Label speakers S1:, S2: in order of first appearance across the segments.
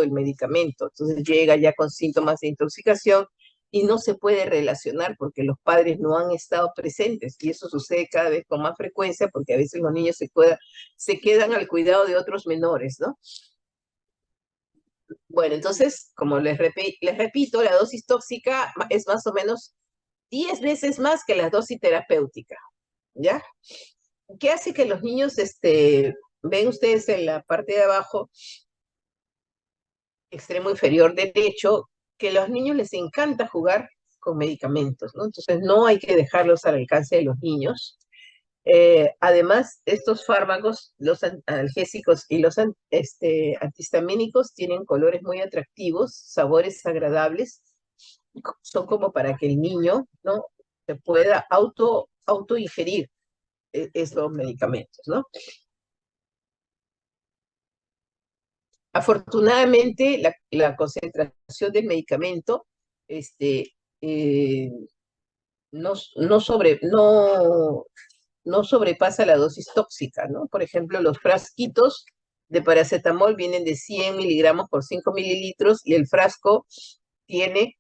S1: el medicamento. Entonces llega ya con síntomas de intoxicación y no se puede relacionar porque los padres no han estado presentes. Y eso sucede cada vez con más frecuencia porque a veces los niños se quedan al cuidado de otros menores, ¿no? Bueno, entonces, como les repito, la dosis tóxica es más o menos 10 veces más que la dosis terapéutica, ¿ya? ¿Qué hace que los niños, ven ustedes en la parte de abajo, extremo inferior derecho, que a los niños les encanta jugar con medicamentos, ¿no? Entonces no hay que dejarlos al alcance de los niños. Además, estos fármacos, los analgésicos y los antihistamínicos, tienen colores muy atractivos, sabores agradables, son como para que el niño, ¿no?, se pueda auto ingerir esos medicamentos, ¿no? Afortunadamente, la concentración del medicamento este, eh, no sobrepasa la dosis tóxica, ¿no? Por ejemplo, los frasquitos de paracetamol vienen de 100 miligramos por 5 mililitros y el frasco tiene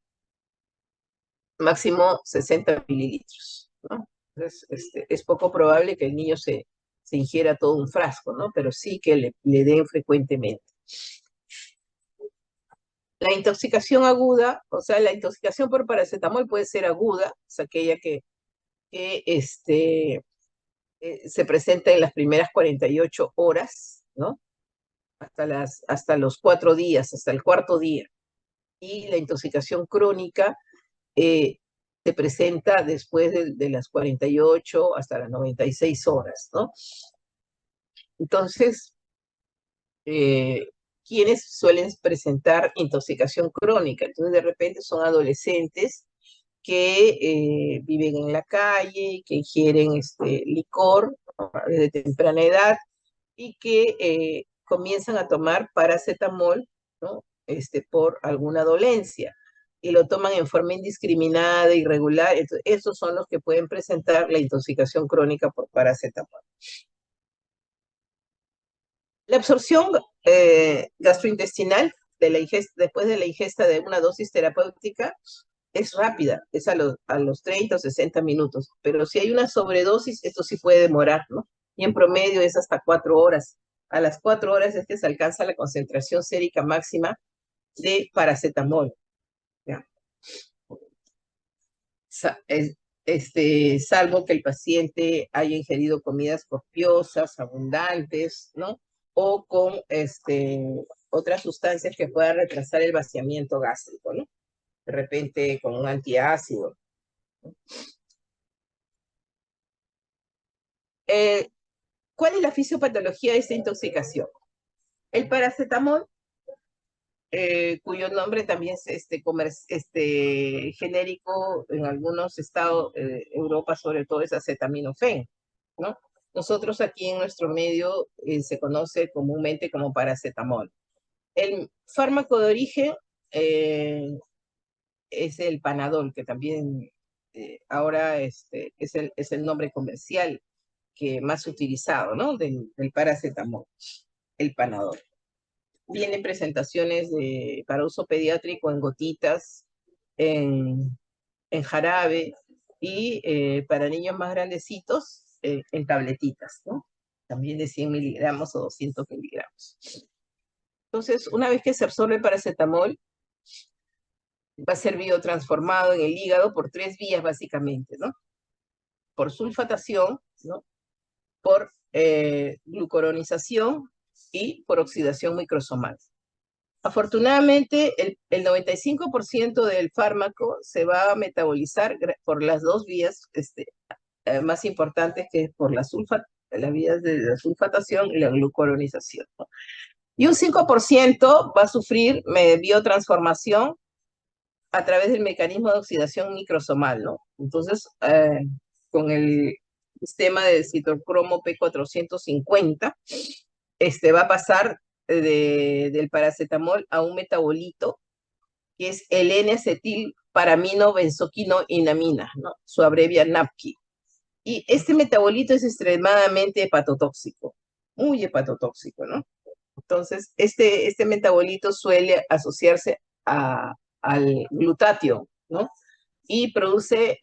S1: máximo 60 mililitros, ¿no? Entonces, es poco probable que el niño se ingiera todo un frasco, ¿no? Pero sí que le den frecuentemente. La intoxicación aguda, o sea, la intoxicación por paracetamol puede ser aguda, es aquella que se presenta en las primeras 48 horas, ¿no? Hasta los 4 días, hasta el cuarto día. Y la intoxicación crónica eh, se presenta después de las 48 hasta las 96 horas, ¿no? Entonces, eh, ¿quiénes suelen presentar intoxicación crónica? Entonces, de repente son adolescentes que viven en la calle, que ingieren licor, ¿no?, desde temprana edad y que comienzan a tomar paracetamol, ¿no?, por alguna dolencia y lo toman en forma indiscriminada, irregular. Entonces, esos son los que pueden presentar la intoxicación crónica por paracetamol. La absorción gastrointestinal después de la ingesta de una dosis terapéutica es rápida, es a los 30 o 60 minutos, pero si hay una sobredosis, esto sí puede demorar, ¿no? Y en promedio es hasta 4 horas. A las 4 horas es que se alcanza la concentración sérica máxima de paracetamol, ¿ya? Salvo que el paciente haya ingerido comidas copiosas, abundantes, ¿no? O con otras sustancias que puedan retrasar el vaciamiento gástrico, ¿no? De repente con un antiácido. Eh, ¿Cuál es la fisiopatología de esta intoxicación? El paracetamol, cuyo nombre también es genérico en algunos estados, Europa sobre todo, es acetaminofén, ¿no? Nosotros aquí en nuestro medio se conoce comúnmente como paracetamol. El fármaco de origen es el Panadol, que también ahora es el nombre comercial que más utilizado, ¿no? Del paracetamol, el Panadol. Tiene presentaciones para uso pediátrico en gotitas, en, en jarabe y para niños más grandecitos en tabletitas, ¿no? También de 100 miligramos o 200 miligramos. Entonces, una vez que se absorbe el paracetamol, va a ser biotransformado en el hígado por 3 vías básicamente, ¿no? Por sulfatación, ¿no?, por glucoronización y por oxidación microsomal. Afortunadamente, el 95% del fármaco se va a metabolizar por las 2 vías más importantes, que es por las vías de la sulfatación y la glucoronización, ¿no? Y un 5% va a sufrir biotransformación a través del mecanismo de oxidación microsomal, ¿no? Entonces, con el sistema de citocromo P450, va a pasar del paracetamol a un metabolito que es el N-acetilparaminobenzoquinoinamina, ¿no? Su abrevia NAPQI. Y este metabolito es extremadamente hepatotóxico, muy hepatotóxico, ¿no? Entonces, este metabolito suele asociarse al glutatión, ¿no? Y produce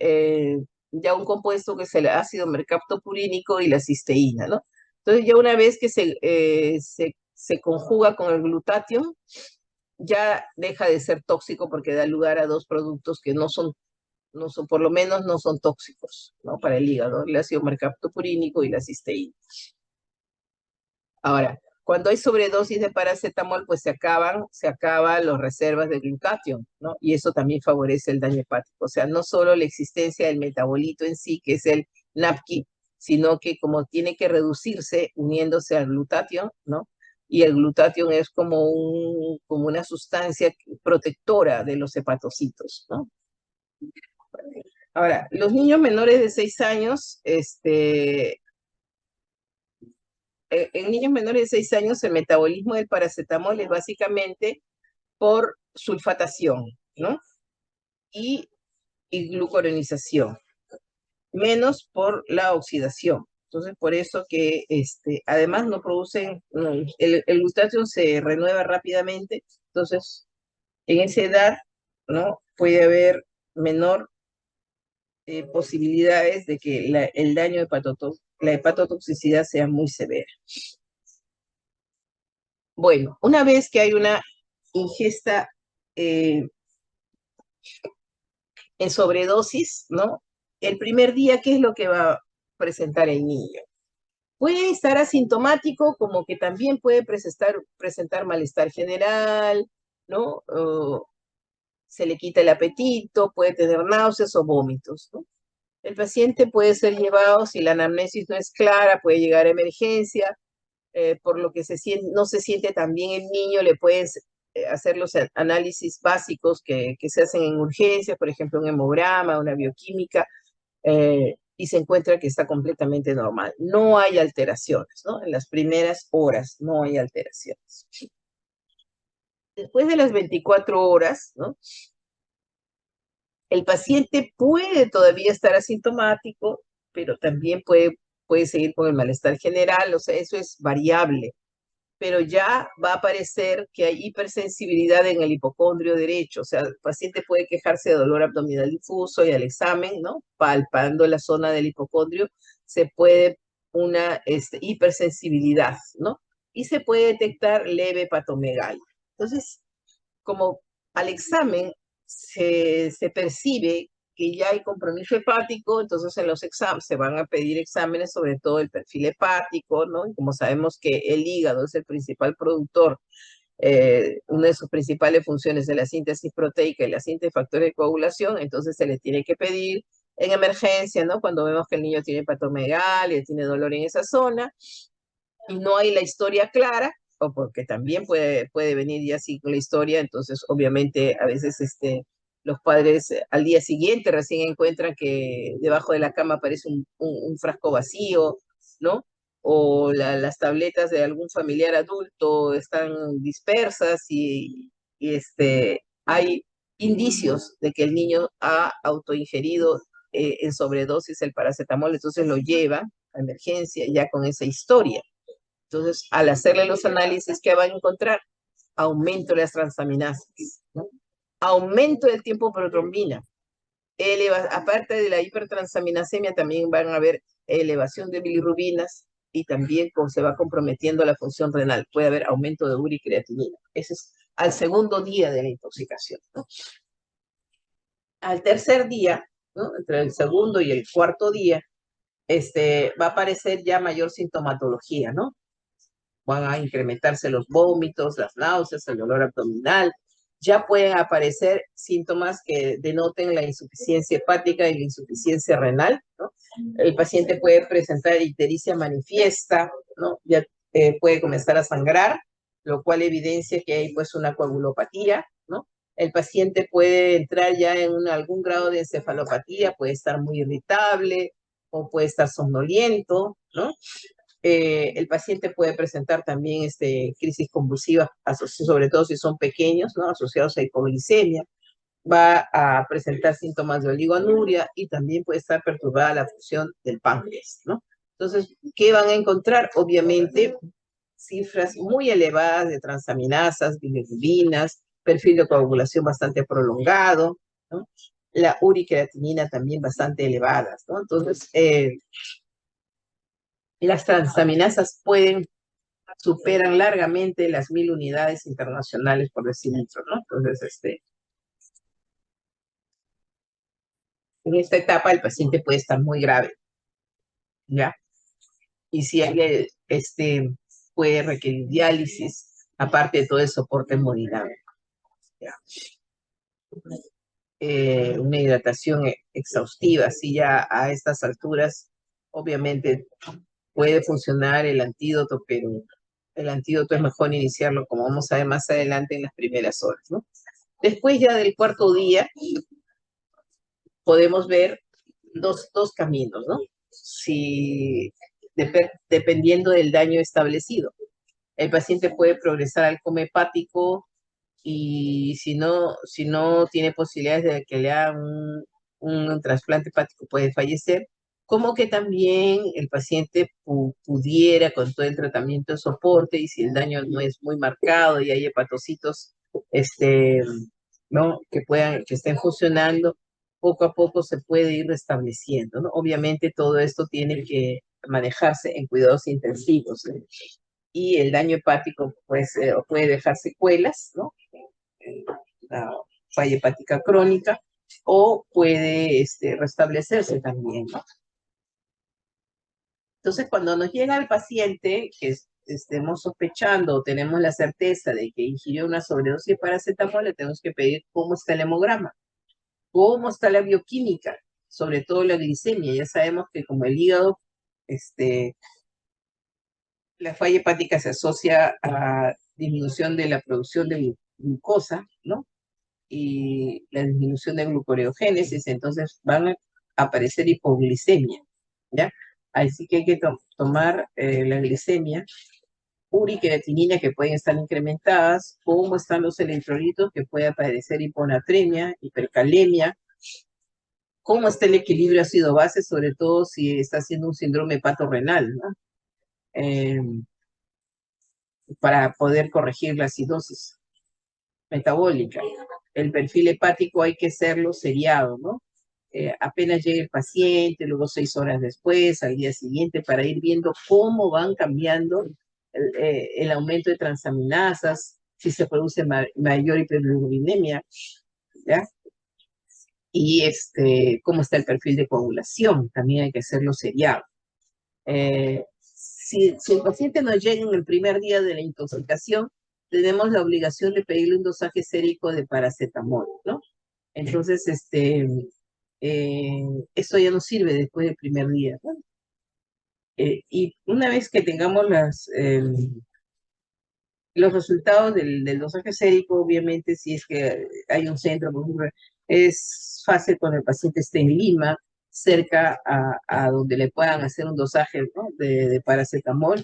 S1: ya un compuesto que es el ácido mercaptopurínico y la cisteína, ¿no? Entonces, ya una vez que se conjuga con el glutatión, ya deja de ser tóxico porque da lugar a dos productos que no son, por lo menos no son tóxicos, ¿no? Para el hígado, el ácido mercaptopurínico y la cisteína. Ahora, cuando hay sobredosis de paracetamol, pues se acaban las reservas de glutatión, ¿no? Y eso también favorece el daño hepático. O sea, no solo la existencia del metabolito en sí, que es el NAPQI, sino que como tiene que reducirse uniéndose al glutatión, ¿no? Y el glutatión es como una sustancia protectora de los hepatocitos, ¿no? Ahora, los niños menores de 6 años, en niños menores de 6 años el metabolismo del paracetamol es básicamente por sulfatación, ¿no? Y, y glucuronización, menos por la oxidación. Entonces, por eso que además no producen, no, el glutatión se renueva rápidamente, entonces en esa edad, ¿no? Puede haber menor posibilidades de que el daño la hepatotoxicidad sea muy severa. Bueno, una vez que hay una ingesta eh, en sobredosis, ¿no? El primer día, ¿qué es lo que va a presentar el niño? Puede estar asintomático, como que también puede presentar malestar general, ¿no? Se le quita el apetito, puede tener náuseas o vómitos, ¿no? El paciente puede ser llevado, si la anamnesis no es clara, puede llegar a emergencia, por lo que no se siente tan bien el niño, le pueden hacer los análisis básicos que se hacen en urgencias, por ejemplo, un hemograma, una bioquímica, y se encuentra que está completamente normal. No hay alteraciones, ¿no? En las primeras horas no hay alteraciones. Después de las 24 horas, ¿no? El paciente puede todavía estar asintomático, pero también puede seguir con el malestar general, o sea, eso es variable, pero ya va a aparecer que hay hipersensibilidad en el hipocondrio derecho, o sea, el paciente puede quejarse de dolor abdominal difuso y al examen, ¿no? Palpando la zona del hipocondrio, se puede una hipersensibilidad, ¿no? Y se puede detectar leve hepatomegalia. Entonces, como al examen se percibe que ya hay compromiso hepático, entonces en los exámenes se van a pedir exámenes sobre todo el perfil hepático, ¿no? Y como sabemos que el hígado es el principal productor, una de sus principales funciones es la síntesis proteica y la síntesis de factores de coagulación, entonces se le tiene que pedir en emergencia, ¿no? Cuando vemos que el niño tiene hepatomegalia, tiene dolor en esa zona, y no hay la historia clara, o porque también puede venir ya así con la historia, entonces obviamente a veces los padres al día siguiente recién encuentran que debajo de la cama aparece un frasco vacío, ¿no? O las tabletas de algún familiar adulto están dispersas y hay indicios de que el niño ha autoingerido en sobredosis el paracetamol, entonces lo lleva a emergencia ya con esa historia. Entonces, al hacerle los análisis, ¿qué van a encontrar? Aumento de las transaminasas, ¿no? Aumento del tiempo protrombina. Aparte de la hipertransaminasemia, también van a haber elevación de bilirrubinas y también se va comprometiendo la función renal. Puede haber aumento de urea y creatinina. Ese es al segundo día de la intoxicación, ¿no? Al tercer día, ¿no? Entre el segundo y el cuarto día, va a aparecer ya mayor sintomatología, ¿no? Van a incrementarse los vómitos, las náuseas, el dolor abdominal. Ya pueden aparecer síntomas que denoten la insuficiencia hepática y la insuficiencia renal, ¿no? El paciente puede presentar ictericia manifiesta, ¿no? Ya puede comenzar a sangrar, lo cual evidencia que hay pues una coagulopatía, ¿no? El paciente puede entrar ya en algún grado de encefalopatía, puede estar muy irritable o puede estar somnoliento, ¿no? El paciente puede presentar también crisis convulsivas, sobre todo si son pequeños, ¿no? Asociados a hipoglicemia. Va a presentar síntomas de oligonuria y también puede estar perturbada la función del páncreas, ¿no? Entonces, ¿qué van a encontrar? Obviamente, cifras muy elevadas de transaminasas, bilirrubinas, perfil de coagulación bastante prolongado, ¿no? La uricreatinina también bastante elevadas, ¿no? Entonces, las transaminasas superan largamente las 1000 unidades internacionales por decilitro, ¿no? Entonces, en esta etapa el paciente puede estar muy grave, ¿ya? Y si hay, puede requerir diálisis, aparte de todo el soporte hemodinámico, ¿ya? Una hidratación exhaustiva, así ya a estas alturas, obviamente puede funcionar el antídoto, pero el antídoto es mejor iniciarlo, como vamos a ver más adelante, en las primeras horas, ¿no? Después ya del cuarto día, podemos ver dos caminos, ¿no? Si, dependiendo del daño establecido. El paciente puede progresar al coma hepático y si no tiene posibilidades de que le hagan un trasplante hepático, puede fallecer, como que también el paciente pudiera, con todo el tratamiento de soporte, y si el daño no es muy marcado y hay hepatocitos, ¿no? que estén funcionando, poco a poco se puede ir restableciendo, ¿no? Obviamente todo esto tiene que manejarse en cuidados intensivos, ¿no? Y el daño hepático pues, puede dejar secuelas, ¿no? La falla hepática crónica, o puede restablecerse también, ¿no? Entonces, cuando nos llega el paciente que estemos sospechando o tenemos la certeza de que ingirió una sobredosis de paracetamol, le tenemos que pedir cómo está el hemograma, cómo está la bioquímica, sobre todo la glicemia. Ya sabemos que como el hígado, la falla hepática se asocia a disminución de la producción de glucosa, ¿no? Y la disminución de gluconeogénesis, entonces van a aparecer hipoglicemia, ¿ya? Así que hay que tomar la glicemia, uricreatinina, que pueden estar incrementadas, cómo están los electrolitos, que puede aparecer hiponatremia, hipercalemia, cómo está el equilibrio ácido-base, sobre todo si está haciendo un síndrome hepatorrenal, ¿no? Para poder corregir la acidosis metabólica. El perfil hepático hay que hacerlo seriado, ¿no? Apenas llegue el paciente, luego 6 horas después, al día siguiente, para ir viendo cómo van cambiando el aumento de transaminasas, si se produce mayor hiperbilirubinemia, ¿ya? Y cómo está el perfil de coagulación, también hay que hacerlo seriado. Si el paciente nos llega en el primer día de la intoxicación, tenemos la obligación de pedirle un dosaje sérico de paracetamol, ¿no? Entonces, eso ya no sirve después del primer día, ¿no? Y una vez que tengamos los resultados del dosaje sérico, obviamente, si es que hay un centro, por ejemplo, es fácil cuando el paciente esté en Lima, cerca a donde le puedan hacer un dosaje, ¿no? de paracetamol.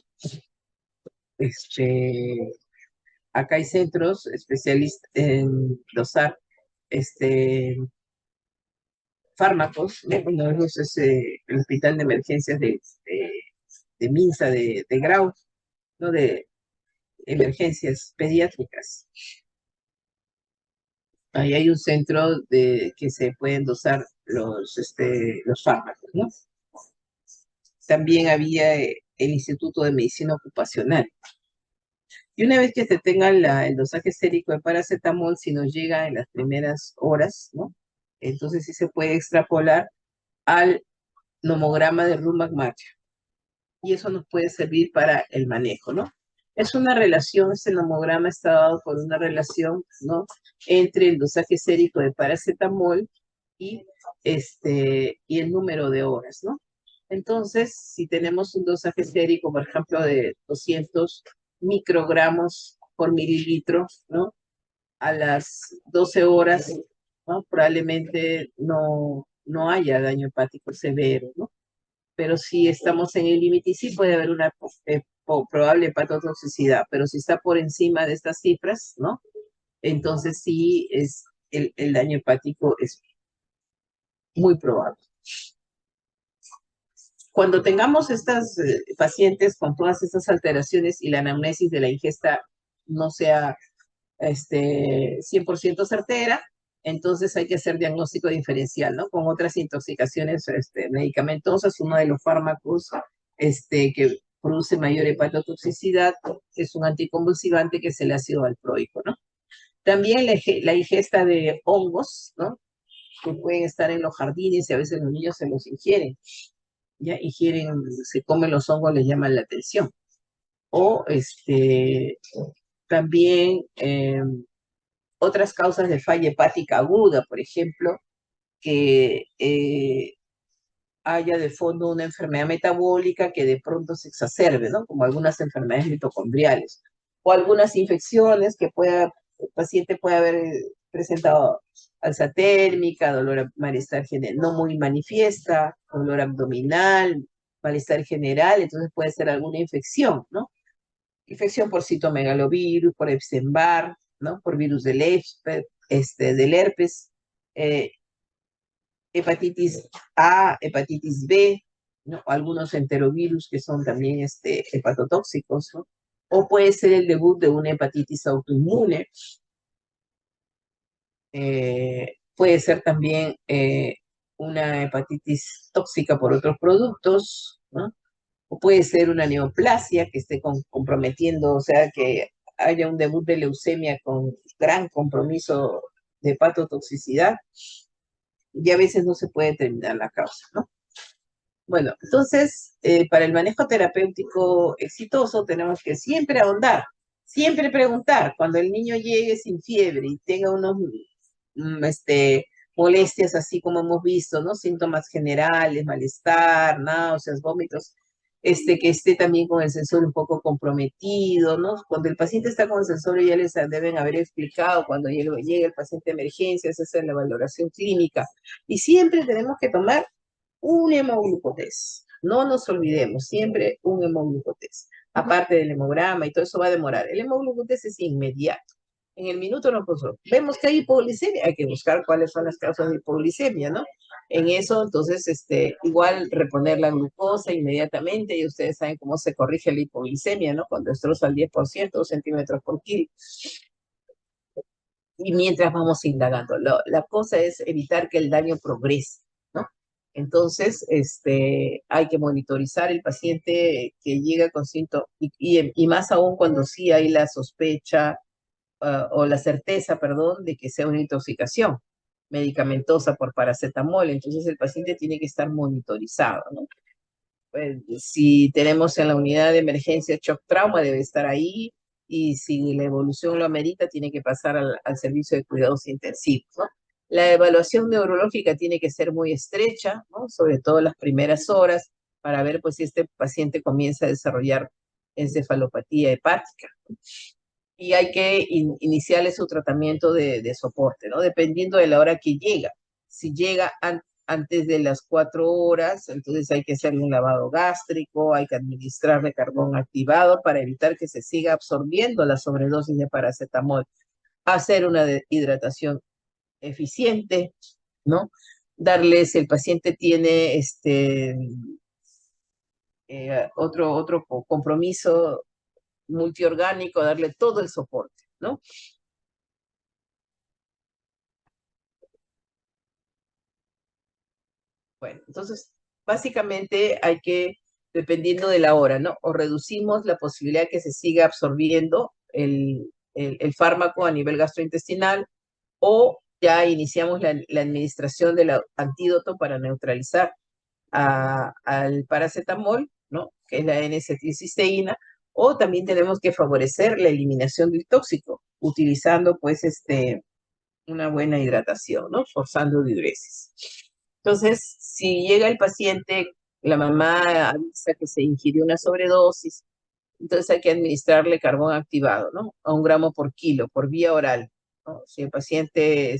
S1: Acá hay centros especialistas en dosar fármacos, ¿no? Uno de ellos es el Hospital de Emergencias de Minsa, de Grau, ¿no? De emergencias pediátricas. Ahí hay un centro que se pueden dosar los fármacos, ¿no? También había el Instituto de Medicina Ocupacional. Y una vez que se tenga el dosaje sérico de paracetamol, si nos llega en las primeras horas, ¿no? Entonces sí se puede extrapolar al nomograma de Roux-March. Y eso nos puede servir para el manejo, ¿no? Es una relación, este nomograma está dado por una relación, ¿no? Entre el dosaje sérico de paracetamol y, y el número de horas, ¿no? Entonces, si tenemos un dosaje sérico, por ejemplo, de 200 microgramos por mililitro, ¿no? A las 12 horas, ¿no? Probablemente no haya daño hepático severo, ¿no? Pero si estamos en el límite, sí puede haber una probable hepatotoxicidad, pero si está por encima de estas cifras, ¿no? Entonces sí es el daño hepático es muy probable. cuando tengamos estas pacientes con todas estas alteraciones y la anamnesis de la ingesta no sea 100% certera, entonces hay que hacer diagnóstico diferencial, ¿no? Con otras intoxicaciones medicamentosas, uno de los fármacos que produce mayor hepatotoxicidad es un anticonvulsivante que es el ácido valproico, ¿no? También la ingesta de hongos, ¿no? Que pueden estar en los jardines y a veces los niños se los ingieren, ya ingieren, se comen los hongos, les llaman la atención. O también otras causas de falla hepática aguda, por ejemplo, que haya de fondo una enfermedad metabólica que de pronto se exacerbe, ¿no? Como algunas enfermedades mitocondriales, o algunas infecciones que el paciente puede haber presentado alza térmica, malestar general, no muy manifiesta, dolor abdominal, malestar general, entonces puede ser alguna infección, ¿no? Infección por citomegalovirus, por Epstein-Barr, ¿no? Por virus del herpes, eh, hepatitis A, hepatitis B, ¿no? Algunos enterovirus que son también hepatotóxicos, ¿no? O puede ser el debut de una hepatitis autoinmune, puede ser también una hepatitis tóxica por otros productos, ¿no? O puede ser una neoplasia que esté comprometiendo, o sea, que haya un debut de leucemia con gran compromiso de hepatotoxicidad, y a veces no se puede determinar la causa, ¿no? Bueno, entonces, para el manejo terapéutico exitoso tenemos que siempre ahondar, siempre preguntar. Cuando el niño llegue sin fiebre y tenga unos molestias así como hemos visto, ¿no? Síntomas generales, malestar, náuseas, vómitos, que esté también con el sensor un poco comprometido, ¿no? Cuando el paciente está con el sensor ya les deben haber explicado, cuando llegue el paciente de emergencias, esa es la valoración clínica. Y siempre tenemos que tomar un hemoglucotés. No nos olvidemos, siempre un hemoglucotés. Aparte del hemograma y todo eso va a demorar. El hemoglucotés es inmediato. En el minuto no pasó. Vemos que hay hipoglicemia, hay que buscar cuáles son las causas de hipoglicemia, ¿no? En eso, entonces, igual reponer la glucosa inmediatamente, y ustedes saben cómo se corrige la hipoglicemia, ¿no? Con destrozo al 10%, 2 centímetros por kilo. Y mientras vamos indagando, la cosa es evitar que el daño progrese, ¿no? Entonces, hay que monitorizar el paciente que llega con síntomas, y más aún cuando sí hay la sospecha, o la certeza, perdón, de que sea una intoxicación medicamentosa por paracetamol. Entonces el paciente tiene que estar monitorizado, ¿no? Si tenemos en la unidad de emergencia shock trauma, debe estar ahí, y si la evolución lo amerita, tiene que pasar al servicio de cuidados intensivos, ¿no? La evaluación neurológica tiene que ser muy estrecha, ¿no? Sobre todo las primeras horas, para ver pues si este paciente comienza a desarrollar encefalopatía hepática. Y hay que iniciarle su tratamiento de soporte, ¿no? Dependiendo de la hora que llega. Si llega antes de las 4 horas, entonces hay que hacerle un lavado gástrico, hay que administrarle carbón activado para evitar que se siga absorbiendo la sobredosis de paracetamol, hacer una hidratación eficiente, ¿no? Darles, el paciente tiene otro compromiso multiorgánico, darle todo el soporte, ¿no? Bueno, entonces, básicamente hay que, dependiendo de la hora, ¿no? O reducimos la posibilidad que se siga absorbiendo el fármaco a nivel gastrointestinal, o ya iniciamos la administración del antídoto para neutralizar al paracetamol, ¿no? Que es la N-acetilcisteína, o también tenemos que favorecer la eliminación del tóxico, utilizando, pues, una buena hidratación, ¿no? Forzando diuresis. Entonces, si llega el paciente, la mamá avisa que se ingirió una sobredosis, entonces hay que administrarle carbón activado, ¿no? A 1 gramo por kilo, por vía oral, ¿no? Si el paciente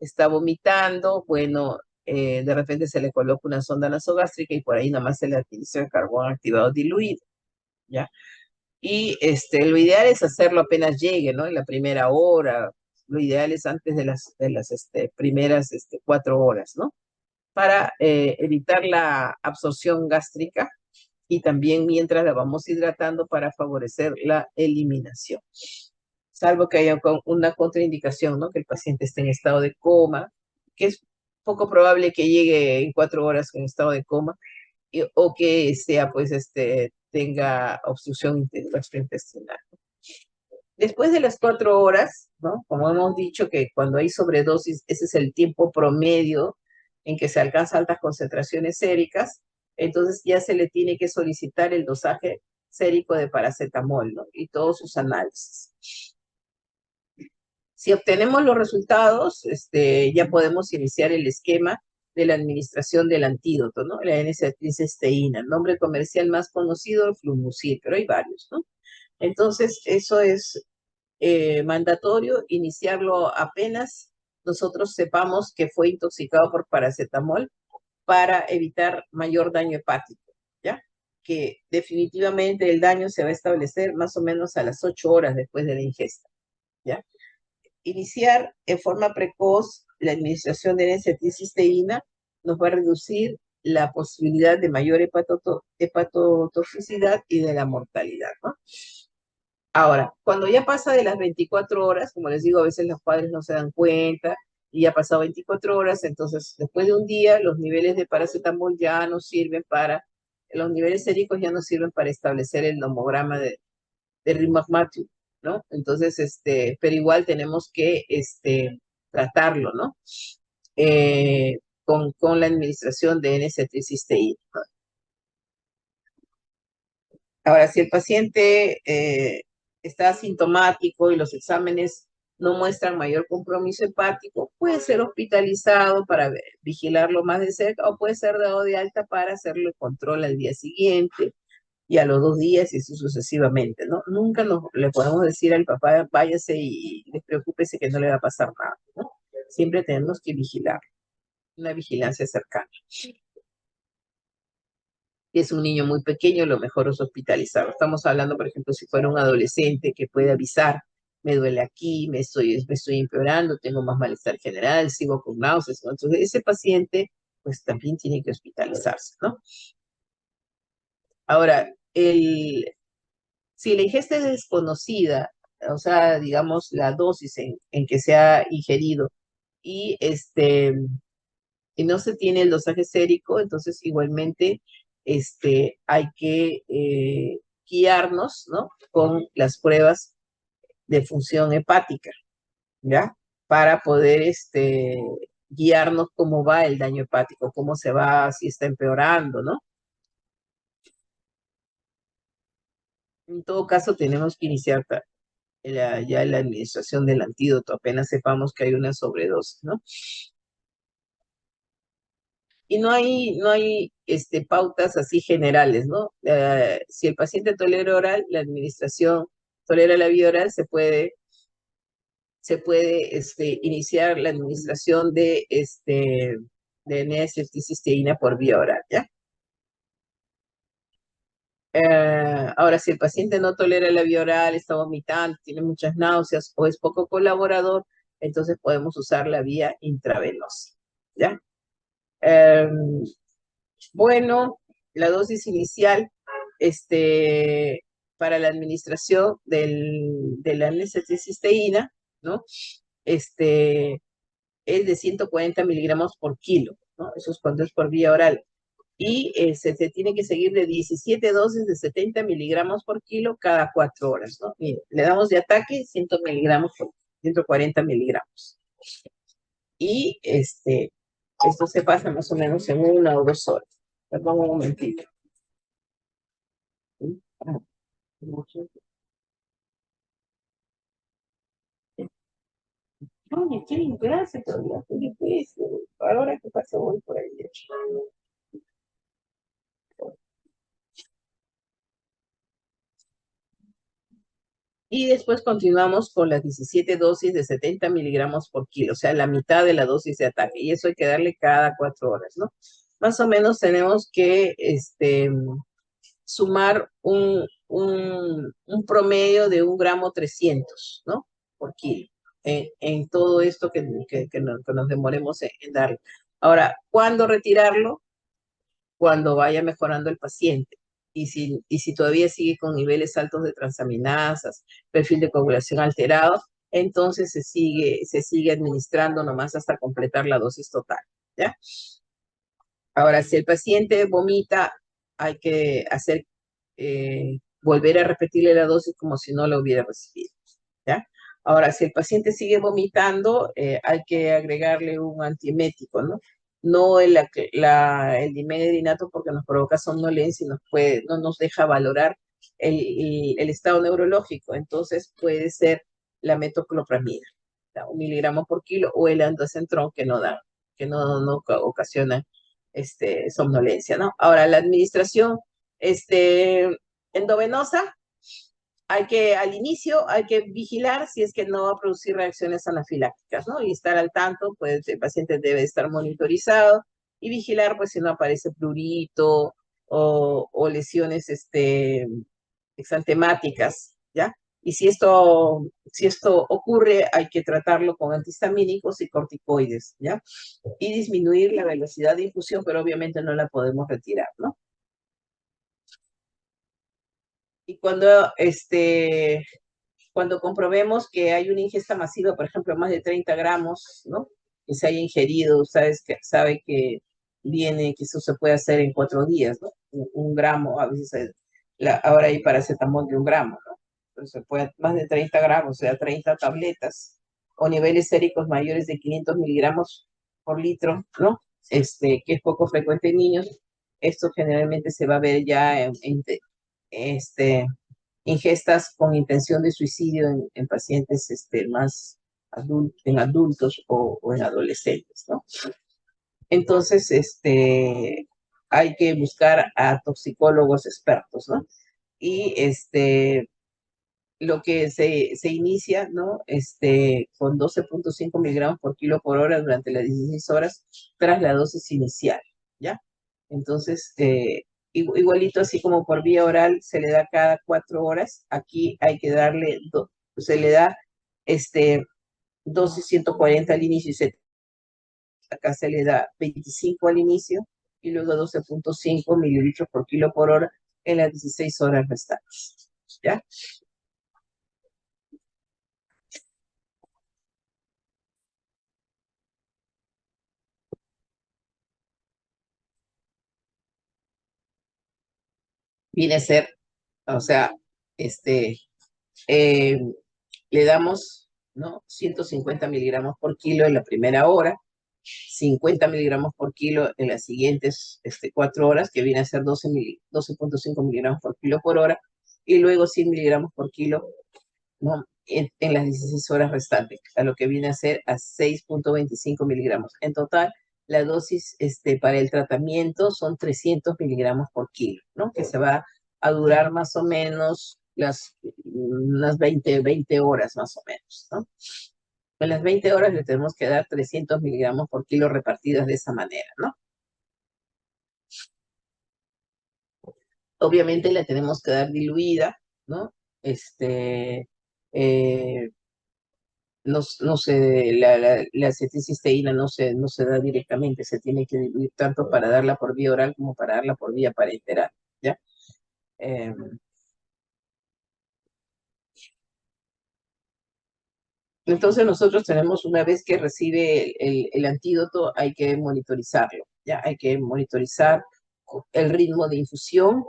S1: está vomitando, bueno, de repente se le coloca una sonda nasogástrica y por ahí nomás se le administra el carbón activado diluido, ¿ya? Y lo ideal es hacerlo apenas llegue, ¿no? En la primera hora. Lo ideal es antes de las primeras 4 horas, ¿no? para evitar la absorción gástrica y también mientras la vamos hidratando para favorecer la eliminación. Salvo que haya una contraindicación, ¿no? Que el paciente esté en estado de coma, que es poco probable que llegue en 4 horas en estado de coma, o que sea, pues, tenga obstrucción gastrointestinal. Después de las 4 horas, ¿no? Como hemos dicho que cuando hay sobredosis, ese es el tiempo promedio en que se alcanzan altas concentraciones séricas, entonces ya se le tiene que solicitar el dosaje sérico de paracetamol, ¿no? Y todos sus análisis. Si obtenemos los resultados, ya podemos iniciar el esquema de la administración del antídoto, ¿no? La N-acetilcisteína, el nombre comercial más conocido, el Flummucil, pero hay varios, ¿no? Entonces, eso es mandatorio iniciarlo apenas nosotros sepamos que fue intoxicado por paracetamol para evitar mayor daño hepático, ¿ya? Que definitivamente el daño se va a establecer más o menos a las 8 horas después de la ingesta, ¿ya? Iniciar en forma precoz la administración de N-acetilcisteína nos va a reducir la posibilidad de mayor hepatotoxicidad y de la mortalidad, ¿no? Ahora, cuando ya pasa de las 24 horas, como les digo, a veces los padres no se dan cuenta y ya ha pasado 24 horas, entonces después de un día los niveles de paracetamol ya no sirven los niveles séricos ya no sirven para establecer el nomograma de Rimac-Mathew, ¿no? Entonces, pero igual tenemos que tratarlo, ¿no? Con la administración de N-acetilcisteína. Ahora, si el paciente está asintomático y los exámenes no muestran mayor compromiso hepático, puede ser hospitalizado para vigilarlo más de cerca o puede ser dado de alta para hacerle control al día siguiente y a los 2 días y así sucesivamente, ¿no? Nunca le podemos decir al papá, váyase y despreocúpese que no le va a pasar nada, ¿no? Siempre tenemos que vigilar, una vigilancia cercana. Si es un niño muy pequeño, lo mejor es hospitalizarlo. Estamos hablando, por ejemplo, si fuera un adolescente que puede avisar, me duele aquí, me estoy empeorando, tengo más malestar general, sigo con náuseas, ¿no? Entonces, ese paciente, pues también tiene que hospitalizarse, ¿no? Ahora, si la ingesta es desconocida, o sea, digamos, la dosis en que se ha ingerido y, y no se tiene el dosaje sérico, entonces igualmente hay que guiarnos, ¿no? Con las pruebas de función hepática, ¿ya? Para poder guiarnos cómo va el daño hepático, cómo se va, si está empeorando, ¿no? En todo caso, tenemos que iniciar ya la administración del antídoto, apenas sepamos que hay una sobredosis, ¿no? Y no hay pautas así generales, ¿no? Si el paciente tolera oral, la administración tolera la vía oral, se puede iniciar la administración de N-acetilcisteína por vía oral, ¿ya? Ahora, si el paciente no tolera la vía oral, está vomitando, tiene muchas náuseas o es poco colaborador, entonces podemos usar la vía intravenosa, ¿ya? Bueno, la dosis inicial para la administración de la N-acetilcisteína, ¿no? Es de 140 miligramos por kilo, ¿no? Eso es cuando es por vía oral. Y se tiene que seguir de 17 dosis de 70 miligramos por kilo cada 4 horas, ¿no? Mire, le damos de ataque 100 miligramos por 140 miligramos. Y esto se pasa más o menos en 1 o 2 horas. Perdón un momentito. ¿Sí? No, ni estoy en clase todavía, estoy pues, ahora que pasa voy por ahí. Y después continuamos con las 17 dosis de 70 miligramos por kilo, o sea, la mitad de la dosis de ataque. Y eso hay que darle cada 4 horas, ¿no? Más o menos tenemos que sumar un promedio de 1,3 gramos, ¿no? Por kilo, en todo esto que nos demoremos en dar. Ahora, ¿cuándo retirarlo? Cuando vaya mejorando el paciente. Y si todavía sigue con niveles altos de transaminasas, perfil de coagulación alterado, entonces se sigue administrando nomás hasta completar la dosis total, ¿ya? Ahora, si el paciente vomita, hay que volver a repetirle la dosis como si no la hubiera recibido, ¿ya? Ahora, si el paciente sigue vomitando, hay que agregarle un antiemético, ¿no? No el dimedrinato porque nos provoca somnolencia y no nos deja valorar el estado neurológico. Entonces, puede ser la metoclopramida, ¿ya? 1 mg/kg o el ondansetron que no ocasiona somnolencia, ¿no? Ahora, la administración endovenosa, al inicio hay que vigilar si es que no va a producir reacciones anafilácticas, ¿no? Y estar al tanto, pues el paciente debe estar monitorizado y vigilar, pues si no aparece prurito o lesiones exantemáticas, ¿ya? Y si esto ocurre, hay que tratarlo con antihistamínicos y corticoides, ¿ya? Y disminuir la velocidad de infusión, pero obviamente no la podemos retirar, ¿no? Y cuando comprobemos que hay una ingesta masiva, por ejemplo, más de 30 gramos, ¿no? Que se haya ingerido, sabe que que eso se puede hacer en 4 días, ¿no? 1 gramo, a veces ahora hay paracetamol de 1 gramo, ¿no? Entonces se puede, más de 30 gramos, o sea, 30 tabletas, o niveles séricos mayores de 500 miligramos por litro, ¿no? Que es poco frecuente en niños. Esto generalmente se va a ver ya este, ingestas con intención de suicidio en pacientes más en adultos o en adolescentes, ¿no? Entonces, hay que buscar a toxicólogos expertos, ¿no? Y lo que se inicia, ¿no? Con 12,5 mg/kg durante las 16 horas tras la dosis inicial, ¿ya? Entonces, igualito así como por vía oral se le da cada 4 horas, aquí hay que se le da dosis 140 al inicio acá se le da 25 al inicio y luego 12,5 ml/kg en las 16 horas restantes, ¿ya? Viene a ser, o sea, eh, le damos, ¿no? 150 mg/kg en la primera hora, 50 mg/kg en las siguientes 4 horas, que viene a ser 12,5 mg/kg por hora, y luego 100 mg/kg, ¿no? En las 16 horas restantes, a lo que viene a ser a 6,25 miligramos. En total, la dosis para el tratamiento son 300 mg/kg, ¿no? Que se va a durar más o menos unas 20 horas más o menos, ¿no? En las 20 horas le tenemos que dar 300 mg/kg repartidas de esa manera, ¿no? Obviamente la tenemos que dar diluida, ¿no? Eh, no la aceticisteína no se da directamente, se tiene que diluir tanto para darla por vía oral como para darla por vía parenteral, ¿ya? Eh, entonces nosotros tenemos, una vez que recibe el antídoto, hay que monitorizarlo, ¿ya? Hay que monitorizar el ritmo de infusión,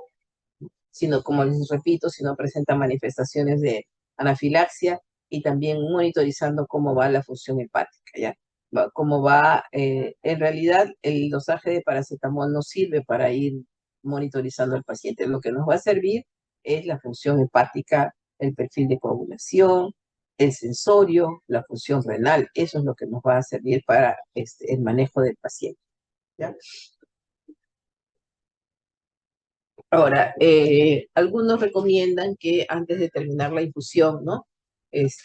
S1: sino, como les repito, si no presenta manifestaciones de anafilaxia, y también monitorizando cómo va la función hepática, ¿ya? Cómo va, en realidad el dosaje de paracetamol no sirve para ir monitorizando al paciente. Lo que nos va a servir es la función hepática, el perfil de coagulación, el sensorio, la función renal. Eso es lo que nos va a servir para el manejo del paciente, ¿ya? Ahora, algunos recomiendan que antes de terminar la infusión, ¿no?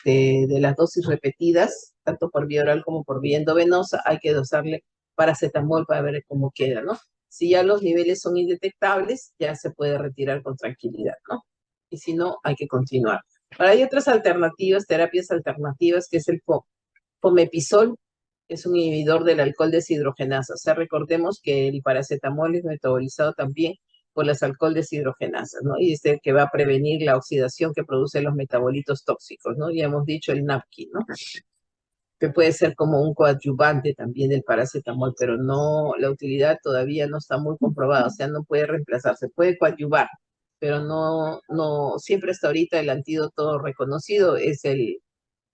S1: De las dosis repetidas, tanto por vía oral como por vía endovenosa, hay que dosarle paracetamol para ver cómo queda, ¿no? Si ya los niveles son indetectables, ya se puede retirar con tranquilidad, ¿no? Y si no, hay que continuar. Ahora, hay otras alternativas, terapias alternativas, que es el fomepizol, es un inhibidor del alcohol deshidrogenasa. O sea, recordemos que el paracetamol es metabolizado también por las alcohol deshidrogenasas, ¿no? Y es el que va a prevenir la oxidación que producen los metabolitos tóxicos, ¿no? Ya hemos dicho el napkin, ¿no? Que puede ser como un coadyuvante también del paracetamol, pero no, la utilidad todavía no está muy comprobada, o sea, no puede reemplazarse, puede coadyuvar, pero no, siempre hasta ahorita el antídoto reconocido es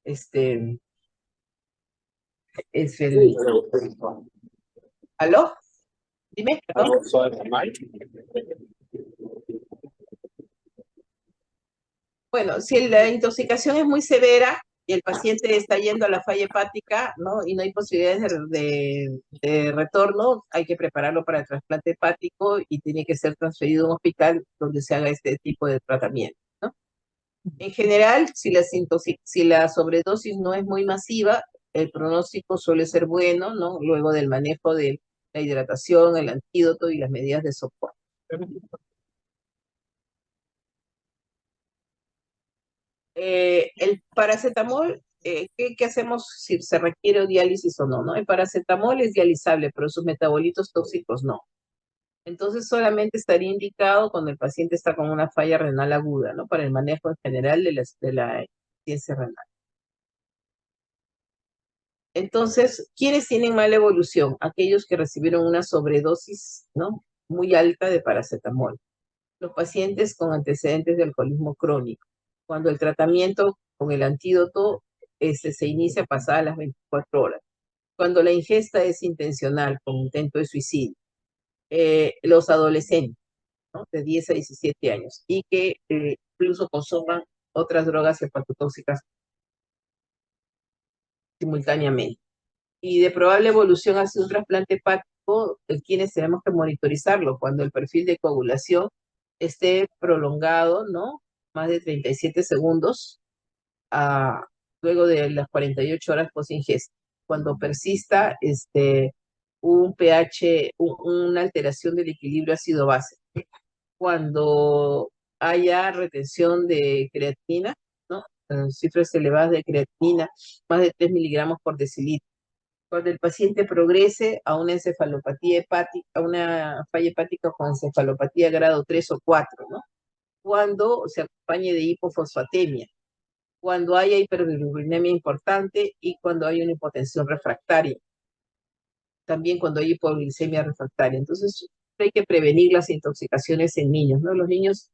S1: este, es el, ¿aló? Dime, perdón. Bueno, si la intoxicación es muy severa y el paciente está yendo a la falla hepática, ¿no? Y no hay posibilidades de retorno, hay que prepararlo para el trasplante hepático y tiene que ser transferido a un hospital donde se haga este tipo de tratamiento, ¿no? En general, si la sobredosis no es muy masiva, el pronóstico suele ser bueno, ¿no? Luego del manejo de la hidratación, el antídoto y las medidas de soporte. El paracetamol, ¿qué hacemos si se requiere diálisis o no, no? El paracetamol es dializable, pero sus metabolitos tóxicos no. Entonces solamente estaría indicado cuando el paciente está con una falla renal aguda, ¿no? Para el manejo en general de la insuficiencia renal. Entonces, ¿quiénes tienen mala evolución? Aquellos que recibieron una sobredosis, ¿no? Muy alta de paracetamol. Los pacientes con antecedentes de alcoholismo crónico, cuando el tratamiento con el antídoto se inicia pasadas las 24 horas, cuando la ingesta es intencional, con intento de suicidio, los adolescentes, ¿no? De 10 a 17 años y que incluso consuman otras drogas hepatotóxicas simultáneamente. Y de probable evolución hacia un trasplante hepático, quienes tenemos que monitorizarlo cuando el perfil de coagulación esté prolongado, ¿no? Más de 37 segundos a, luego de las 48 horas post ingesta. Cuando persista un pH, una alteración del equilibrio ácido-base. Cuando haya retención de creatinina, ¿no? Cifras elevadas de creatinina, más de 3 miligramos por decilitro cuando el paciente progrese a una encefalopatía hepática, a una falla hepática con encefalopatía grado 3 o 4, ¿no? Cuando se acompañe de hipofosfatemia, cuando haya hiperbilirubinemia importante y cuando hay una hipotensión refractaria, también cuando hay hipoglicemia refractaria. Entonces, hay que prevenir las intoxicaciones en niños, ¿no? Los niños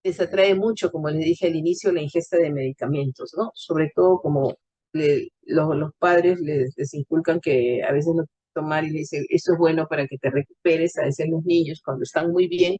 S1: les atrae mucho, como les dije al inicio, la ingesta de medicamentos, ¿no? Sobre todo como los padres les inculcan que a veces no tomar y les dicen, eso es bueno para que te recuperes, a veces los niños cuando están muy bien,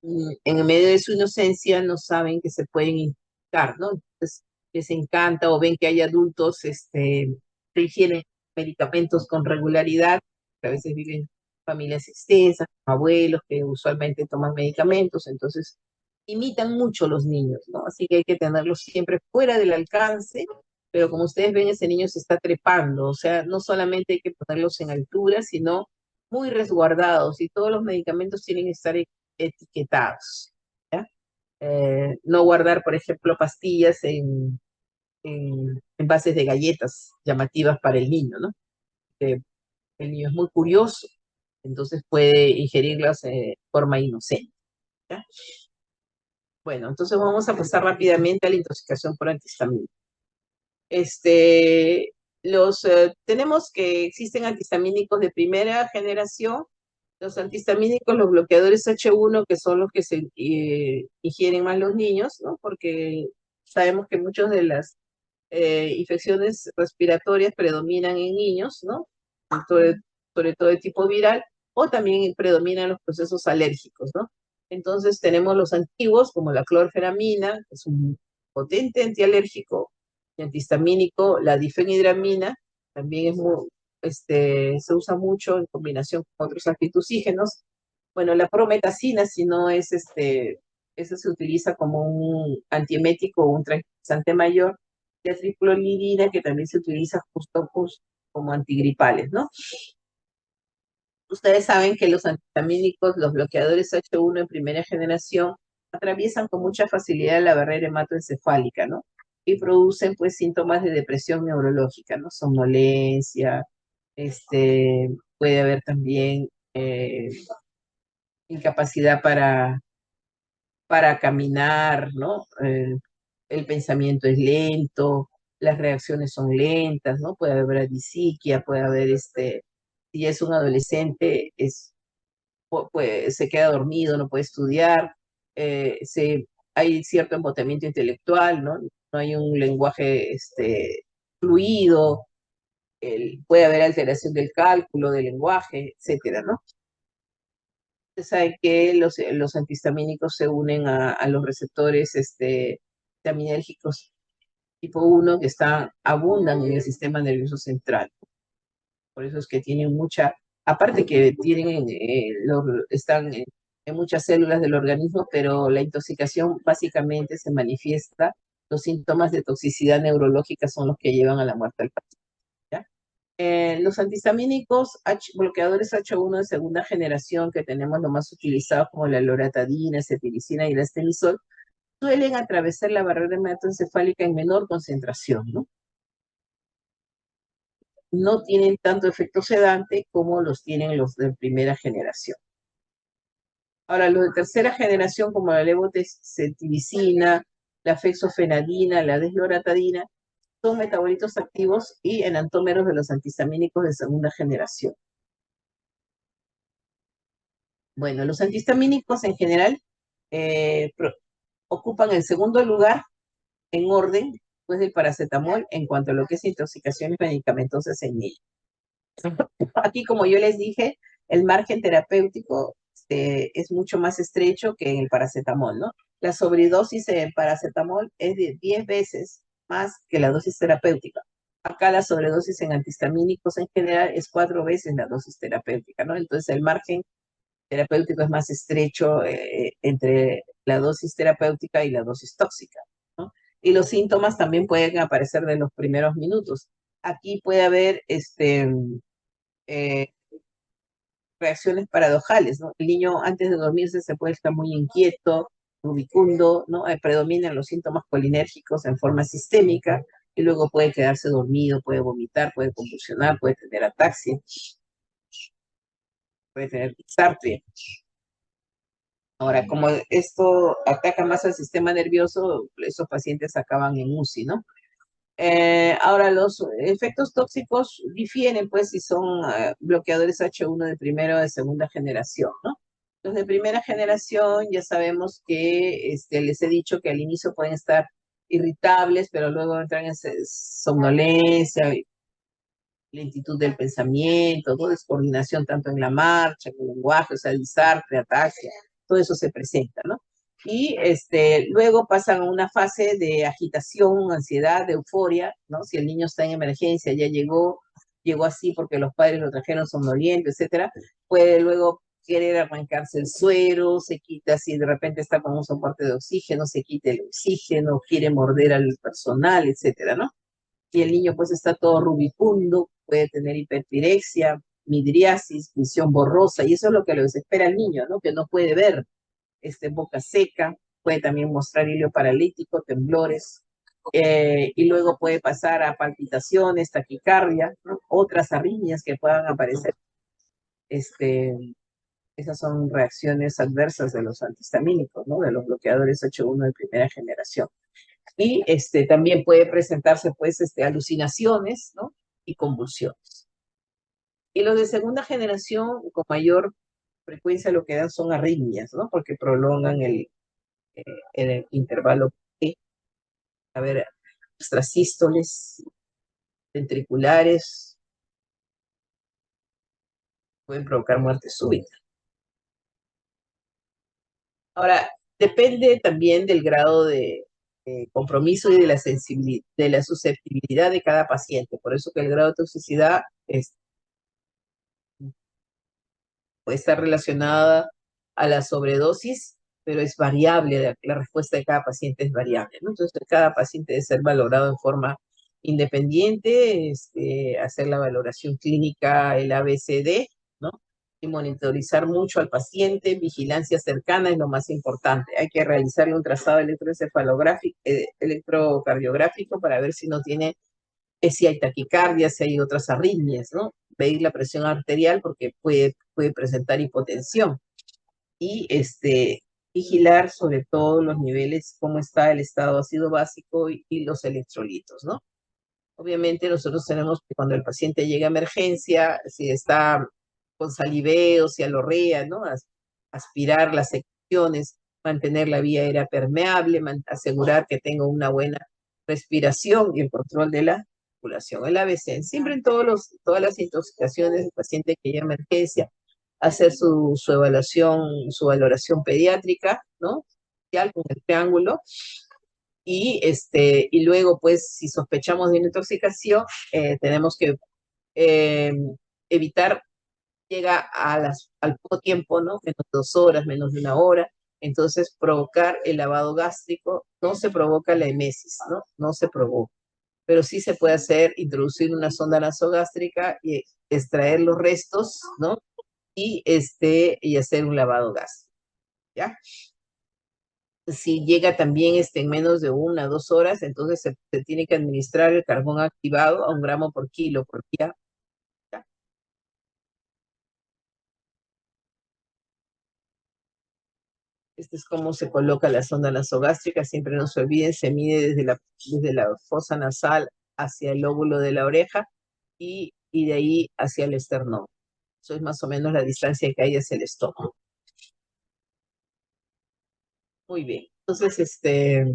S1: en el medio de su inocencia no saben que se pueden infectar, ¿no? Entonces les encanta o ven que hay adultos que ingieren medicamentos con regularidad, que a veces viven familias extensas, abuelos que usualmente toman medicamentos, entonces imitan mucho los niños, ¿no? Así que hay que tenerlos siempre fuera del alcance, pero como ustedes ven, ese niño se está trepando, o sea, no solamente hay que ponerlos en altura, sino muy resguardados y todos los medicamentos tienen que estar etiquetados, ¿ya? No guardar, por ejemplo, pastillas en envases de galletas llamativas para el niño, ¿no? Que el niño es muy curioso, entonces puede ingerirlas de forma inocente, ¿ya? Bueno, entonces vamos a pasar rápidamente a la intoxicación por antihistamínicos. Este, tenemos que existen antihistamínicos de primera generación, los antihistamínicos, los bloqueadores H1, que son los que se ingieren más los niños, ¿no? Porque sabemos que muchas de las infecciones respiratorias predominan en niños, ¿no? Sobre, sobre todo de tipo viral, o también predominan los procesos alérgicos, ¿no? Entonces tenemos los antiguos, como la clorfenamina, que es un potente antialérgico y antihistamínico, la difenhidramina, también se usa mucho en combinación con otros antitusígenos. Bueno, la prometacina, si no es eso se utiliza como un antiemético o un tranquilizante mayor, la triclolidina, que también se utiliza justo como antigripales, ¿no? Ustedes saben que los antihistamínicos, los bloqueadores H1 en primera generación, atraviesan con mucha facilidad la barrera hematoencefálica, ¿no? y producen pues síntomas de depresión neurológica, ¿no? Somnolencia, puede haber también incapacidad para caminar, ¿no? El pensamiento es lento, las reacciones son lentas, ¿no? Puede haber disiquia, puede haber si es un adolescente, pues, se queda dormido, no puede estudiar, hay cierto embotamiento intelectual, ¿no? No hay un lenguaje fluido, puede haber alteración del cálculo, del lenguaje, etcétera, ¿no? Usted sabe que los antihistamínicos se unen a los receptores histaminérgicos tipo 1 que abundan en el sistema nervioso central. Por eso es que tienen aparte que están en muchas células del organismo, pero la intoxicación básicamente se manifiesta, los síntomas de toxicidad neurológica son los que llevan a la muerte del paciente. ¿Ya? Los antihistamínicos bloqueadores H1 de segunda generación, que tenemos los más utilizados como la loratadina, cetiricina y la estemisol, suelen atravesar la barrera hematoencefálica en menor concentración, ¿no? No tienen tanto efecto sedante como los tienen los de primera generación. Ahora, los de tercera generación, como la levotiroxina, la fexofenadina, la desloratadina, son metabolitos activos y enantómeros de los antihistamínicos de segunda generación. Bueno, los antihistamínicos en general ocupan el segundo lugar en orden después del paracetamol en cuanto a lo que es intoxicaciones medicamentosas en niños. Aquí, como yo les dije, el margen terapéutico es mucho más estrecho que en el paracetamol, ¿no? La sobredosis en paracetamol es de 10 veces más que la dosis terapéutica. Acá la sobredosis en antihistamínicos en general es 4 veces la dosis terapéutica, ¿no? Entonces el margen terapéutico es más estrecho entre la dosis terapéutica y la dosis tóxica, ¿no? Y los síntomas también pueden aparecer de los primeros minutos. Aquí puede haber eh, reacciones paradojales, ¿no? El niño antes de dormirse se puede estar muy inquieto, rubicundo, ¿no? Predominan los síntomas colinérgicos en forma sistémica y luego puede quedarse dormido, puede vomitar, puede convulsionar, puede tener ataxia, puede tener disartria. Ahora, como esto ataca más al sistema nervioso, esos pacientes acaban en UCI, ¿no? Ahora, los efectos tóxicos difieren, pues, si son bloqueadores H1 de primera o de segunda generación, ¿no? Los de primera generación ya sabemos que les he dicho que al inicio pueden estar irritables, pero luego entran en somnolencia, lentitud del pensamiento, ¿no? Descoordinación tanto en la marcha, en el lenguaje, o sea, disartria, ataxia, todo eso se presenta, ¿no? Y luego pasan a una fase de agitación, ansiedad, de euforia, ¿no? Si el niño está en emergencia, ya llegó así porque los padres lo trajeron somnoliento, etcétera, puede luego querer arrancarse el suero, se quita, si de repente está con un soporte de oxígeno, se quita el oxígeno, quiere morder al personal, etcétera, ¿no? Y el niño pues está todo rubicundo, puede tener hiperpirexia, midriasis, visión borrosa, y eso es lo que lo desespera al niño, ¿no? Que no puede ver, boca seca, puede también mostrar hilo paralítico, temblores, y luego puede pasar a palpitaciones, taquicardia, ¿no? Otras arritmias que puedan aparecer. Esas son reacciones adversas de los antihistamínicos, ¿no? De los bloqueadores H1 de primera generación. Y también puede presentarse, pues, alucinaciones, ¿no? Y convulsiones. Y los de segunda generación, con mayor frecuencia, lo que dan son arritmias, ¿no? Porque prolongan el intervalo T. A ver, extrasístoles, ventriculares, pueden provocar muerte súbita. Ahora, depende también del grado de compromiso y de la sensibilidad, de la susceptibilidad de cada paciente. Por eso que el grado de toxicidad puede estar relacionada a la sobredosis, pero es variable, la respuesta de cada paciente es variable, ¿no? Entonces, cada paciente debe ser valorado en forma independiente, hacer la valoración clínica, el ABCD, ¿no? y monitorizar mucho al paciente. Vigilancia cercana es lo más importante. Hay que realizarle un trazado electroencefalográfico, electrocardiográfico para ver si no tiene, si hay taquicardia, si hay otras arritmias, ¿no? Medir la presión arterial porque puede presentar hipotensión. Y vigilar sobre todo los niveles, cómo está el estado ácido básico y los electrolitos, ¿no? Obviamente nosotros tenemos que cuando el paciente llega a emergencia, si está con saliveo, cialorrea, ¿no? Aspirar las secciones, mantener la vía aérea permeable, asegurar que tenga una buena respiración y el control de la circulación. El ABC, siempre en todas las intoxicaciones del paciente que llega a emergencia, hacer su valoración pediátrica, ¿no? Ya con el triángulo, y luego, pues, si sospechamos de una intoxicación, tenemos que eh, evitar, llega al poco tiempo, ¿no? Menos de 2 horas, menos de 1 hora, entonces provocar el lavado gástrico, no se provoca la emesis, ¿no? No se provoca, pero sí se puede hacer, introducir una sonda nasogástrica y extraer los restos, ¿no? Y hacer un lavado gástrico, ¿ya? Si llega también en menos de 1 o 2 horas, entonces se tiene que administrar el carbón activado a 1 gramo por kilo por día. Este es cómo se coloca la sonda nasogástrica, siempre no se olviden, se mide desde la fosa nasal hacia el lóbulo de la oreja y de ahí hacia el esternón. Eso es más o menos la distancia que hay hacia el estómago. Muy bien. Entonces, si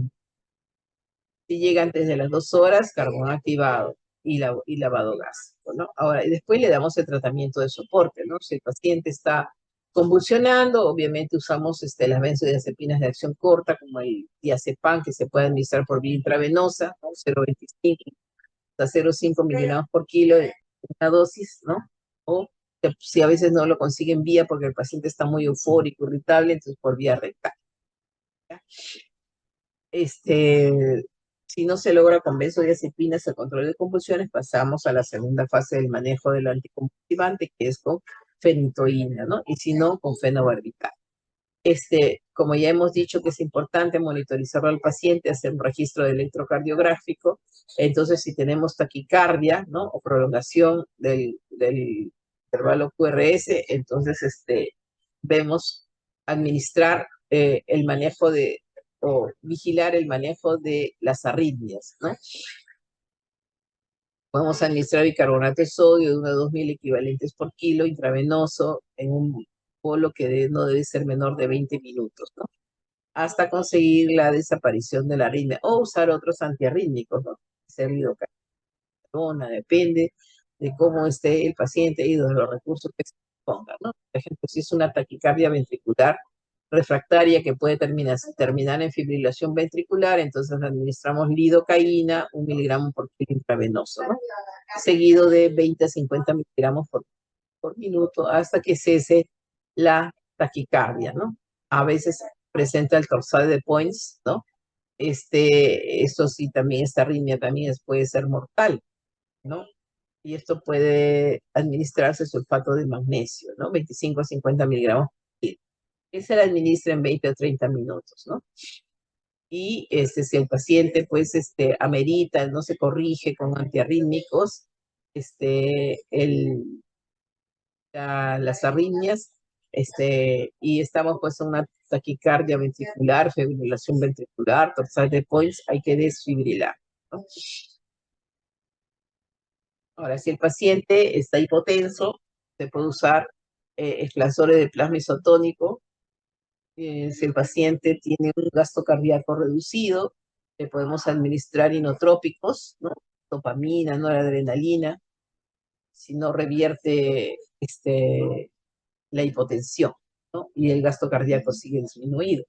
S1: llega antes de las 2 horas, carbón activado y lavado gástrico, ¿no? Ahora, y después le damos el tratamiento de soporte, ¿no? Si el paciente está convulsionando, obviamente usamos las benzodiazepinas de acción corta, como el diazepam, que se puede administrar por vía intravenosa, ¿no? 0,25 hasta 0,5 miligramos por kilo de una dosis, ¿no? O si a veces no lo consiguen vía porque el paciente está muy eufórico, irritable, entonces por vía rectal. ¿Ya? Si no se logra con benzodiazepinas el control de convulsiones, pasamos a la segunda fase del manejo del anticonvulsivante, que es con fenitoína, ¿no? Y si no, con fenobarbital. Como ya hemos dicho que es importante monitorizar al paciente, hacer un registro de electrocardiográfico, entonces si tenemos taquicardia, ¿no? O prolongación del intervalo QRS, entonces vemos administrar el manejo o vigilar el manejo de las arritmias, ¿no? Podemos administrar bicarbonato de sodio de 1 a 2.000 equivalentes por kilo intravenoso en un polo que no debe ser menor de 20 minutos, ¿no? Hasta conseguir la desaparición de la arritmia o usar otros antiarrítmicos, ¿no? Ser lidocaína, depende de cómo esté el paciente y de los recursos que se pongan, ¿no? Por ejemplo, si es una taquicardia ventricular refractaria que puede terminar en fibrilación ventricular, entonces administramos lidocaína, 1 miligramo por kilo intravenoso, ¿no? Seguido de 20 a 50 miligramos por minuto hasta que cese la taquicardia, ¿no? A veces presenta el torsade de Points, ¿no? Esto sí, también esta arritmia también puede ser mortal, ¿no? Y esto puede administrarse sulfato de magnesio, ¿no? 25 a 50 miligramos por kilo. Que se la administra en 20 o 30 minutos, ¿no? Y si el paciente, pues, amerita, no se corrige con antiarrítmicos, las arritmias, y estamos, pues, en una taquicardia ventricular, fibrilación ventricular, torsade de Points, hay que desfibrilar, ¿no? Ahora, si el paciente está hipotenso, se puede usar expansores de plasma isotónico. Si el paciente tiene un gasto cardíaco reducido, le podemos administrar inotrópicos, ¿no? Dopamina, noradrenalina, si no revierte la hipotensión, ¿no? Y el gasto cardíaco sigue disminuido.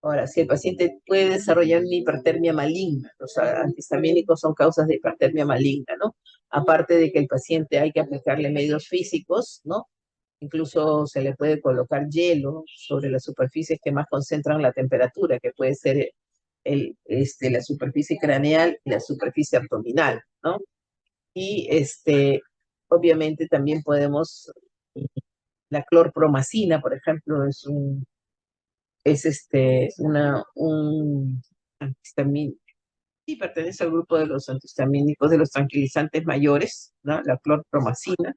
S1: Ahora, si el paciente puede desarrollar una hipertermia maligna, los antihistamínicos son causas de hipertermia maligna, ¿no? Aparte de que el paciente hay que aplicarle medios físicos, ¿no? Incluso se le puede colocar hielo sobre las superficies que más concentran la temperatura, que puede ser la superficie craneal y la superficie abdominal, ¿no? Y obviamente también podemos la clorpromacina, por ejemplo, un antihistamínico. Sí, pertenece al grupo de los antihistamínicos, de los tranquilizantes mayores, ¿no? La clorpromacina,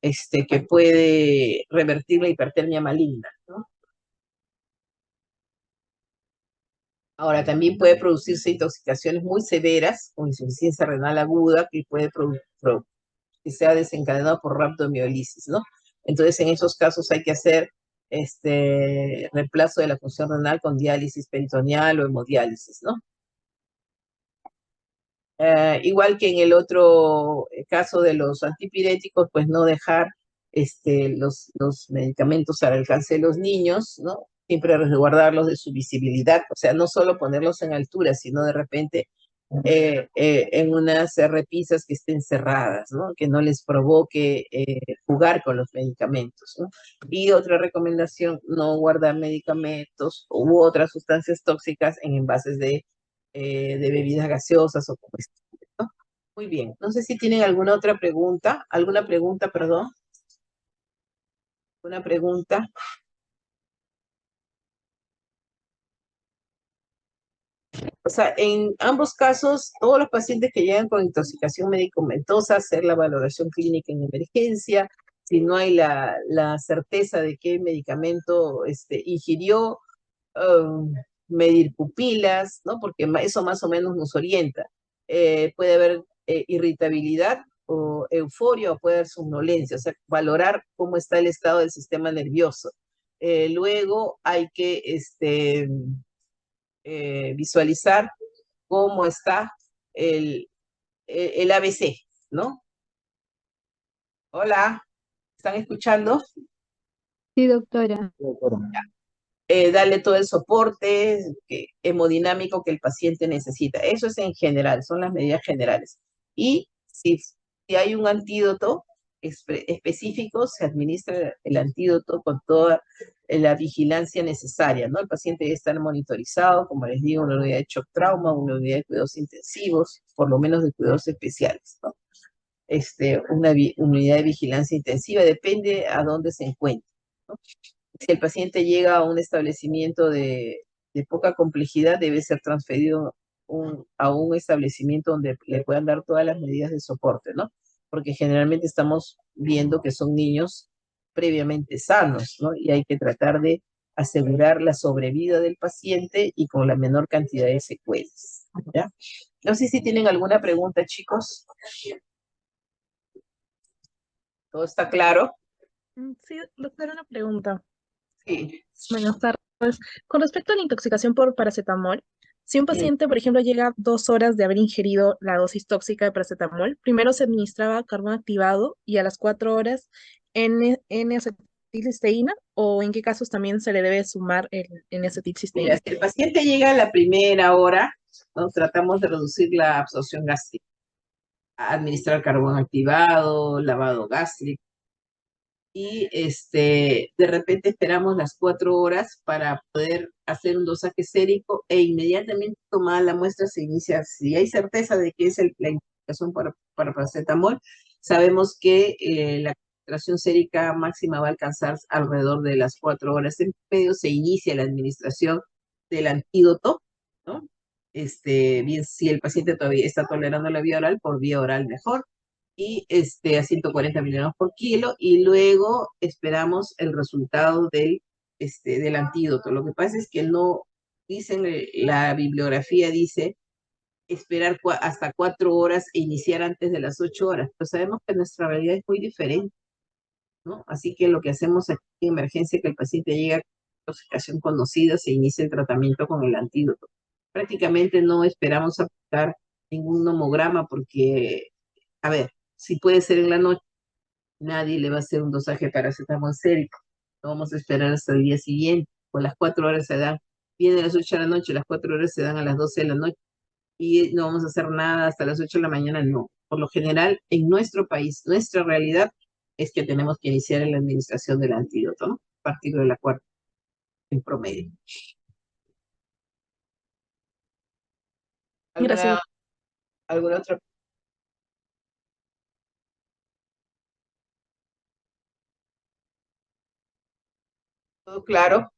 S1: que puede revertir la hipertermia maligna, ¿no? Ahora, también puede producirse intoxicaciones muy severas o insuficiencia renal aguda que puede que sea desencadenado por rhabdomiolisis, ¿no? Entonces, en esos casos hay que hacer reemplazo de la función renal con diálisis peritoneal o hemodiálisis, ¿no? Igual que en el otro caso de los antipiréticos, pues no dejar los medicamentos al alcance de los niños, ¿no? Siempre resguardarlos de su visibilidad, o sea, no solo ponerlos en altura, sino de repente en unas repisas que estén cerradas, ¿no? Que no les provoque jugar con los medicamentos, ¿no? Y otra recomendación, no guardar medicamentos u otras sustancias tóxicas en envases de bebidas gaseosas o comestibles, ¿no? Muy bien. No sé si tienen alguna pregunta, perdón, una pregunta. O sea, en ambos casos, todos los pacientes que llegan con intoxicación medicamentosa, hacer la valoración clínica en emergencia, si no hay la certeza de qué medicamento ingirió, um, medir pupilas, ¿no? Porque eso más o menos nos orienta. Puede haber irritabilidad o euforia o puede haber somnolencia, o sea, valorar cómo está el estado del sistema nervioso. Luego hay que visualizar cómo está el, el ABC, ¿no? Hola, ¿están escuchando?
S2: Sí, doctora.
S1: Darle todo el soporte hemodinámico que el paciente necesita. Eso es en general, son las medidas generales. Y si hay un antídoto específico, se administra el antídoto con toda la vigilancia necesaria, ¿no? El paciente debe estar monitorizado, como les digo, una unidad de shock trauma, una unidad de cuidados intensivos, por lo menos de cuidados especiales, ¿no? Unidad de vigilancia intensiva, depende a dónde se encuentre, ¿no? Si el paciente llega a un establecimiento de poca complejidad, debe ser transferido a un establecimiento donde le puedan dar todas las medidas de soporte, ¿no? Porque generalmente estamos viendo que son niños previamente sanos, ¿no? Y hay que tratar de asegurar la sobrevida del paciente y con la menor cantidad de secuelas, ¿ya? No sé si tienen alguna pregunta, chicos. ¿Todo está claro?
S2: Sí, doctora, una pregunta.
S1: Sí.
S2: Buenas tardes. Con respecto a la intoxicación por paracetamol, si un
S1: Mm.
S2: paciente, por ejemplo, llega 2 horas de haber ingerido la dosis tóxica de paracetamol, primero se administraba carbón activado y a las 4 horas N-acetilcisteína, o en qué casos también se le debe sumar el
S1: Mira,
S2: N-acetilcisteína.
S1: si el paciente llega a la primera hora, nos tratamos de reducir la absorción gástrica, administrar carbón activado, lavado gástrico, y de repente esperamos las 4 horas para poder hacer un dosaje sérico e inmediatamente tomada la muestra se inicia. Si hay certeza de que es la indicación para paracetamol, sabemos que la concentración sérica máxima va a alcanzar alrededor de las 4 horas. En medio se inicia la administración del antídoto, ¿no? Bien, si el paciente todavía está tolerando la vía oral, por vía oral mejor y a 140 miligramos por kilo y luego esperamos el resultado del antídoto. Lo que pasa es que no dicen, la bibliografía dice esperar hasta 4 horas e iniciar antes de las 8 horas, pero sabemos que nuestra realidad es muy diferente, ¿no? Así que lo que hacemos aquí en emergencia es que el paciente llega con intoxicación conocida, se inicia el tratamiento con el antídoto. Prácticamente no esperamos aplicar ningún nomograma porque, a ver, si puede ser en la noche, nadie le va a hacer un dosaje de paracetamol sérico. No vamos a esperar hasta el día siguiente. O las 4 horas se dan, viene a las 8 de la noche, las 4 horas se dan a las 12 de la noche y no vamos a hacer nada hasta las 8 de la mañana, no. Por lo general, en nuestro país, nuestra realidad es que tenemos que iniciar en la administración del antídoto, ¿no? A partir de la cuarta, en promedio.
S2: Gracias.
S1: ¿Alguna, alguna otra? todo claro.